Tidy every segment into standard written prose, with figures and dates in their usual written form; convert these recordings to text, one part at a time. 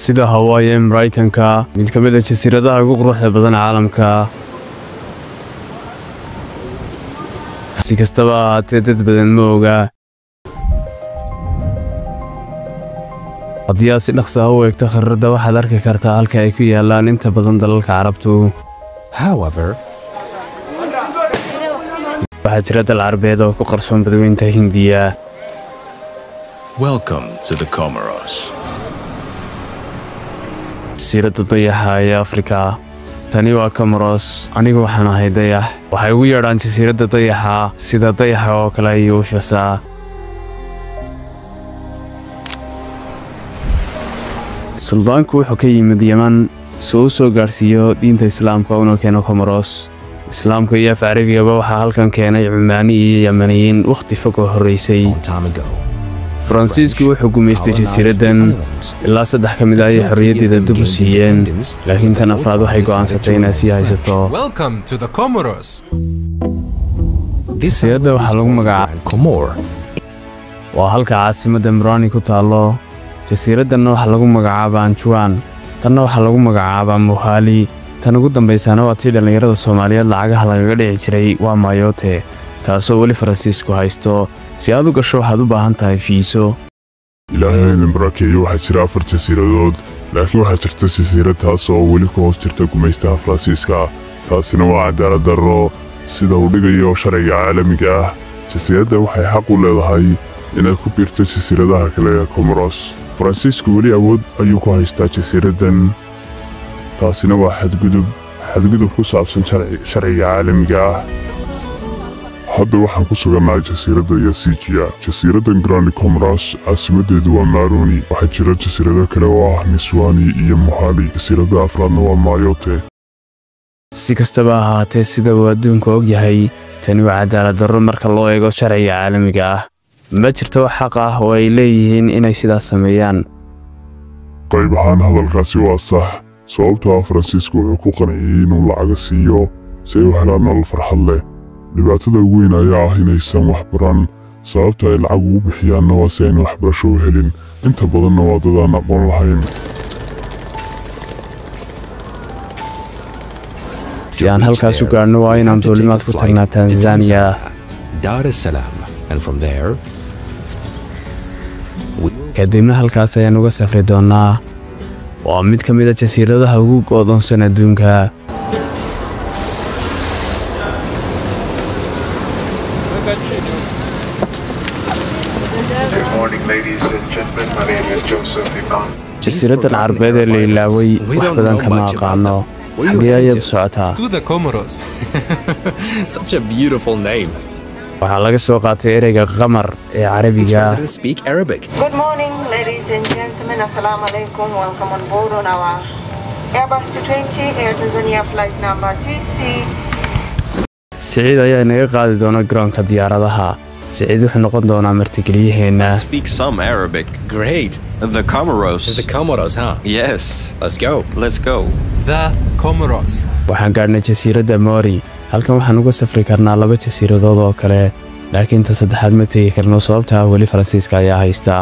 sida Hawaii Mareykanka mid ka mid ah jasiiradaha ugu quruxda badan caalamka. Si kastaba ha ahaatee dad badan ma oga. haddii aad si dhaqso ah u eegto khariidada waxaad arki kartaa halka ay ku yaalaan inta badan dalalka Carabtu. However, waxaa jira dal Carabeed oo ku qarsoon badweynta Hindiya. welcome to the Comoros. jasiiradda dayaxa ee Afrika. tani waa Comoros. anigu waxaan ahay dayax. waxay ugu yeedhaan jasiiradda dayaxa sida dayaxa oo kale ay u shasaa. suldaanku wuxuu ka yimid Yemen soo gaarsiiyo diinta Islaamka una keeno Comoros. Islaamka iyo Carabiga waxaa halkan keenay Cumaani iyo Yemeniyiin waqti fog oo horeysay. Francisco wuxuu gumeystay jasiiraddan ilaa 3 ka mid ah ay xorriyadeeda dib u siiyeen, laakiin tan afraad waxay go'aansatay inay sii haysato. Welcome to the Comoros. Jasiiradda waxaa lagu magacaabaa Comor. waa halka caasimadda Moroni ku taalo. jasiiraddan waxaa lagu magacaabaa Anjouan, tanna waxaa lagu magacaabaa Mohali. tan ugu dambeysana waa tii dhalinyarada Soomaaliyeed lacagaha lagaga dhici jiray waa Mayotte, taasoo weli Francisco haysto. si aad u gasho waxaad u baahan tahay fiiso. ilaahay idin barakeeyo. waxaa jira 4 jasiiradood, laakiin waxaa jirta jasiirad taas oo weli ku hoos jirta gumaystaha Faransiiska. taasina waa cadaalad darro sida uu dhigayo sharciga caalamiga ah. jasiiradda waxay xaq u leedahay inay ku biirto jasiiradaha kale ee Comoros. Francisco weli awood ayuu ku haystaa jasiiraddan. taasina waa xadgudub ku saabsan sharciga caalamiga ah. hadda waxaan ku sugannahay jasiiradda Yacyretá. jasiiraddan Grand Comoros caasimadeedu waa Maroni. waxaa jira jasiirado kale oo ah Niswani iyo Mohali. jasiiradda afraadna waa Mayotte. si kastaba ha ahaatee sida uu adduunku og yahay, tani waa cadaalad darro marka loo eego sharciga caalamiga ah. ma jirto wax xaq ah oo ay leeyihiin inay sidaas sameeyaan. qayb ahaan hadalkaasi waa sax, sababtoo ah Francisco wuxuu ku qanciyey inuu lacaga siiyo si ay u helaan nolol farxad leh. dhibaatada ugu weyn ayaa ah inaysan wax baran. sababta ay lacag ugu bixiyaanna waa si ayna waxbarasho u helin. inta badanna waa dad aan aqoon lahayn. si aan halkaas u gaarno waa inaan duulimaad ku tagnaa Tanzania. Dar es Salaam. And from there, kadibna halkaas ayaan uga safri doonaa. waa mid ka mid ah jasiiradaha ugu go'doonsan adduunka. Good morning, ladies and gentlemen. My name is Joseph Iman. jasiiraddan Carabeed ee la ilaaway wax badan kama aqaano. xagee ayaad u socotaa? To the Comoros. such a beautiful name. waxaa laga soo qaatay ereyga qamar ee Its Carabiga. residents speak Arabic. Good morning, ladies and gentlemen. Assalamu alaikum. Welcome on board on our Airbus 220 Air Tanzania flight number TC. Siciid ayaa inaga qaadi doona garoonka diyaaradaha. Siciid wuxuu noqon doonaa martigeliyaheena. Speak some Arabic. Great. The Comoros. The Comoros, huh? Yes. Let's go. Let's go. The Comoros. waxaan gaarnay jasiiradda Mori. halkan waxaan uga safri karnaa 2 jasiiradood oo kale, laakiin ta saddexaad ma tegi karno sababtoo ah weli Faransiiska ayaa haysta.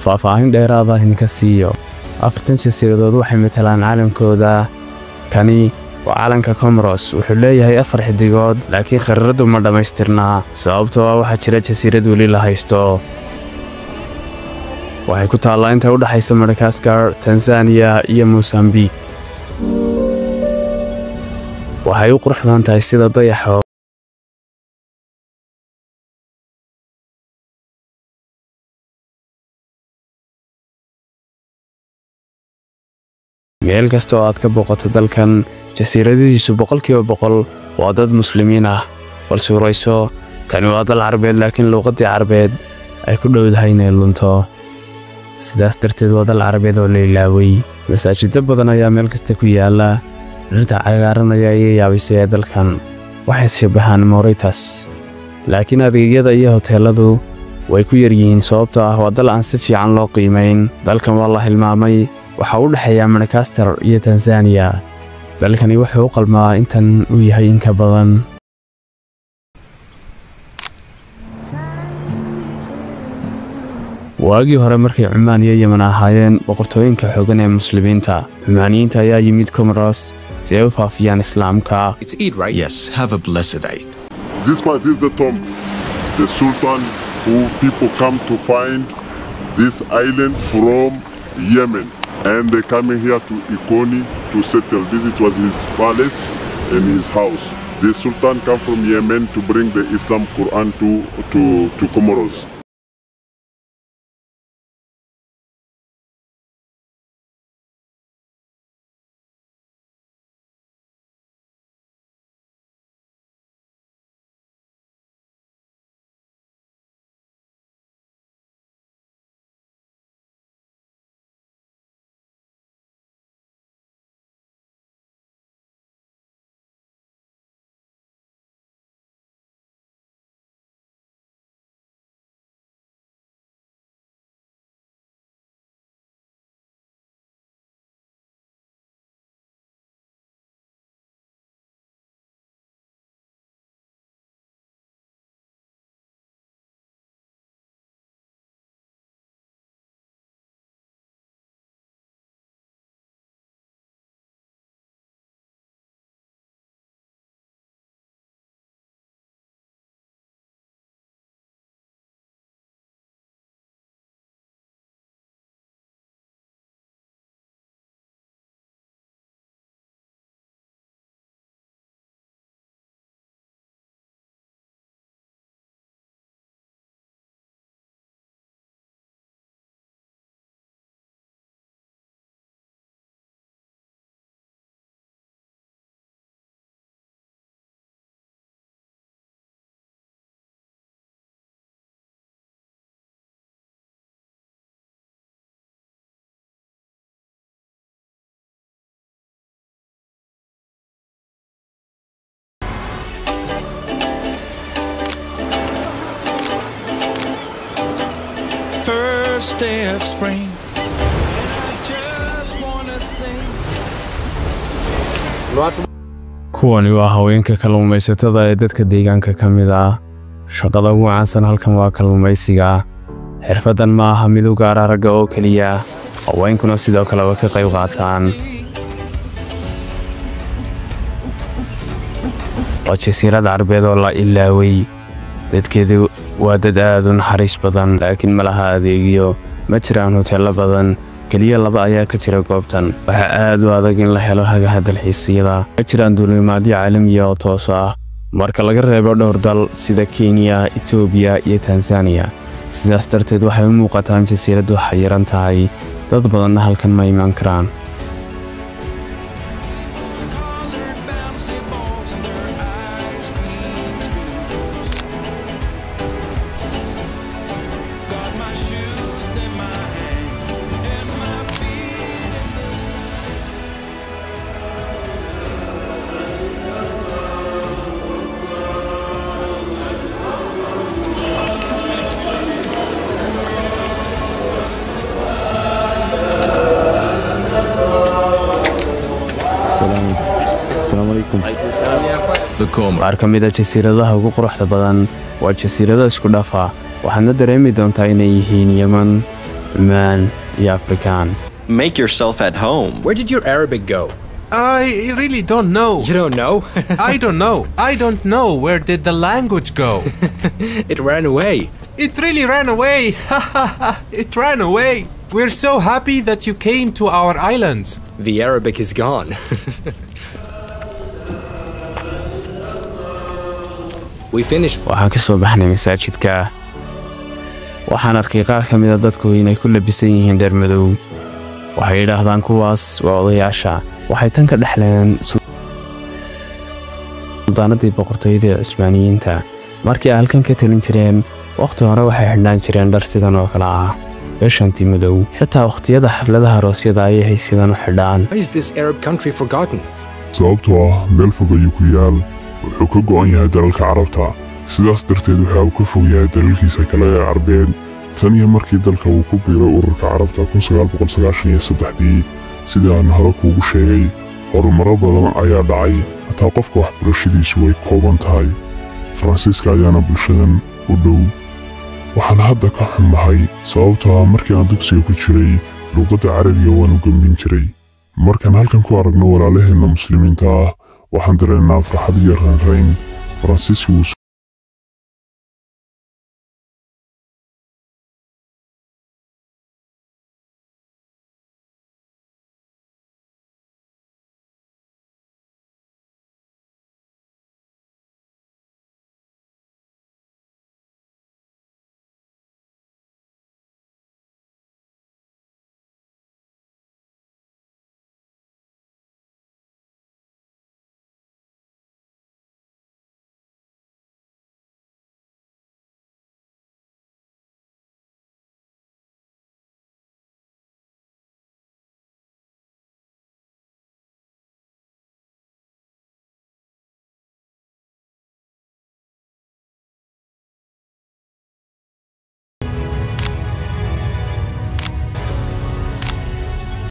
faahfaahin dheeraad ah idinka siiyo. 4 jasiiradood waxay matalaan caalamkooda. kani waa calanka Comoros. wuxuu leeyahay 4 xidigood, laakiin khariidadu ma dhammaystirna sababtoo ah waxaa jira jasiirad weli la haysto. waxay ku taallaa inta u dhaxaysa Madagascar, Tanzania iyo Mozambique. waxay u qurux badan tahay sida dayaxa. meel kasta oo aad ka booqato dalkan, jasiiradihiisu 100% waa dad muslimiin ah. bal suurayso, kani waa dal Carabeed laakiin luqadii Carabeed ay ku dhowdahay inay lunto. sidaas darteed waa dal carabeed oo la ilaaway. Masaajidda badan ayaa meel kasta ku yaala, dhirta cagaaran ayaa iga yaabisay dalkan, waxay shabahaan Mauritius. Laakiin adeegyada iyo hoteeladu way ku yar yihiin sababtoo ah waa dal aan si fiican loo qiimeyn. Dalkan waa la hilmaamay, waxa u dhaxeeya Madagascar iyo Tanzania. dalkani wuxuu u qalmaa intan uu yahay in ka badan. waagii hore markay Cumaan iyo Yemen ahaayeen boqortooyinka xooggan ee muslimiinta, Cumaaniyiinta ayaa yimid Comoros si ay u faafiyaan Islaamka. It's Eid, right? Yes, have a blessed Eid. This part is the tomb, the Sultan who people come to find this island from Yemen, and they coming here to Ikoni to settle. This was his palace and his house. The Sultan come from Yemen to bring the Islam Quran to Comoros. First day of spring, I just wanna sing. kuwani waa haweenka kalluumaysatada ee dadka deegaanka ka mid ah. Shaqada ugu caansan halkan waa kalluumaysiga. Xirfadan ma aha mid u gaar ah ragga oo kaliya, haweenkuna sidoo kale way ka qayb qaataan. waa jasiirad carabeed oo la ilaaway, dadkeedu waa dad aad u naxariis badan, laakiin ma laha adeegyo. ma jiraan hoteelo badan, kaliya 2 ayaa ka jira goobtan. waxa aad u adag in la helo hagaha dalxiisyada. ma jiraan duulimaadyo caalami ah oo toos ah marka laga reebo dhowr dal sida Kenya, Ethiopia iyo Tanzania. sidaas darteed waxay u muuqataan jasiiradu xayiran tahay, dad badanna halkan ma iman karaan. The Comoros. qaar ka mid ah jasiiradaha ugu quruxda badan waa jasiirada isku dhafa, waxaadna dareemi doontaa inay yihiin Yemen, Cumaan iyo Afrikaan. Make yourself at home. Where did your Arabic go? I really don't know. You don't know? I don't know. I don't know. Where did the language go? It ran away. It really ran away. It ran away. We're so happy that you came to our islands. The Arabic is gone. We finished. waxaan ka soo baxnay masaajidka. waxaan arkay qaar ka mid ah dadku inay ku labisan yihiin dhar madow. waxay yidhaahdaan kuwaas waa odayaasha. waxay tan ka dhexleen suldaanadii boqortooyada Cusmaaniyiinta. markii ay halkan ka talin jireen, waqti hore waxay xidhnaan jireen dhar sidan oo kale ah. beeshantii madow xitaa waqtiyada xafladaha aroosyada ayay sidaan u xidhaan. Why is this Arab country forgotten? sababtoo ah meel fog ayuu ku yaal wuxuu ka go'an yahay dalalka carabta sidaas darteed waxa uu ka fog yahay dalalkiisa kale ee carbeed tan iyo markii dalka uu ku biiray ururka carabta 1993 sidii aan hore kuugu sheegay horumaro badan ayaa dhacay hataa qofka waxbarashadiisu way kooban tahay faransiiska ayaana bulshadan u dhow waxaan hadda ka xumahay sababtoo ah markii aan dugsiga ku jiray luqadda carabiga waan u gambin jiray markaan halkan ku aragno walaalaheenna muslimiinta ah waxaan dareennaa farxad iyo raynrayn faransiisku